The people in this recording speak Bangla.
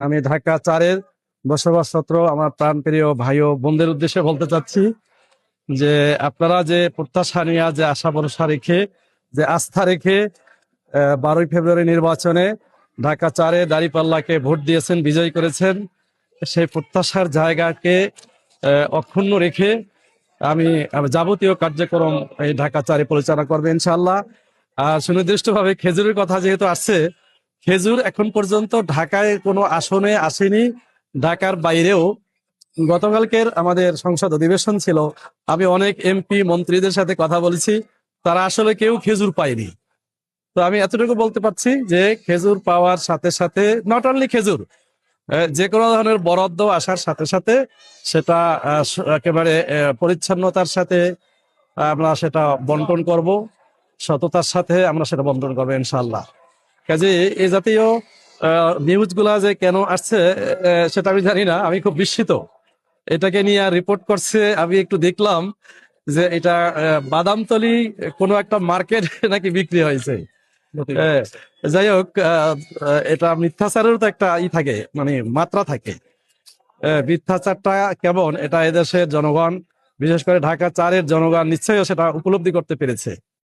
আমি ঢাকা 4-এর বসবাসরত আমার প্রাণপ্রিয় ভাই ও বোনদের উদ্দেশ্যে বলতে চাচ্ছি যে আপনারা যে প্রত্যাশা নিয়ে যে আশা ভরসা রেখে যে আস্থা রেখে 12ই ফেব্রুয়ারি নির্বাচনে ঢাকা 4-এ দাঁড়িপাল্লাকে ভোট দিয়েছেন, বিজয়ী করেছেন। সেই প্রত্যাশার জায়গাকে অক্ষুণ্ণ রেখে আমি যাবতীয় কার্যক্রম এই ঢাকা 4-এ পরিচালনা করবে ইনশাআল্লাহ। আর সুনির্দিষ্টভাবে খেজুরের কথা যেহেতু আসছে, খেজুর এখন পর্যন্ত ঢাকায় কোনো আসনে আসেনি। ঢাকার বাইরেও গতকালকের আমাদের সংসদ অধিবেশন ছিল, আমি অনেক এমপি মন্ত্রীদের সাথে কথা বলেছি, তারা আসলে কেউ খেজুর পায়নি। তো আমি এতটুকু বলতে পারছি যে খেজুর পাওয়ার সাথে সাথে নট অনলি খেজুর, যে কোনো ধরনের বরাদ্দ আসার সাথে সাথে সেটা একেবারে পরিচ্ছন্নতার সাথে আমরা সেটা বন্টন করব, সততার সাথে আমরা সেটা বন্টন করবো ইনশাল্লাহ। কাজে এই জাতীয় নিউজ গুলা যে কেন আসছে সেটা আমি জানি না, আমি খুব বিস্মিত। এটাকে নিয়ে রিপোর্ট করছে, আমি একটু দেখলাম যে এটা বাদামতলি কোনো একটা মার্কেট নাকি বিক্রি হয়েছে। আহ, যাই হোক, এটা মিথ্যাচারেরও তো একটা থাকে, মানে মাত্রা থাকে। মিথ্যাচারটা কেমন এটা এদেশের জনগণ, বিশেষ করে ঢাকা 4-এর জনগণ নিশ্চয়ই সেটা উপলব্ধি করতে পেরেছে।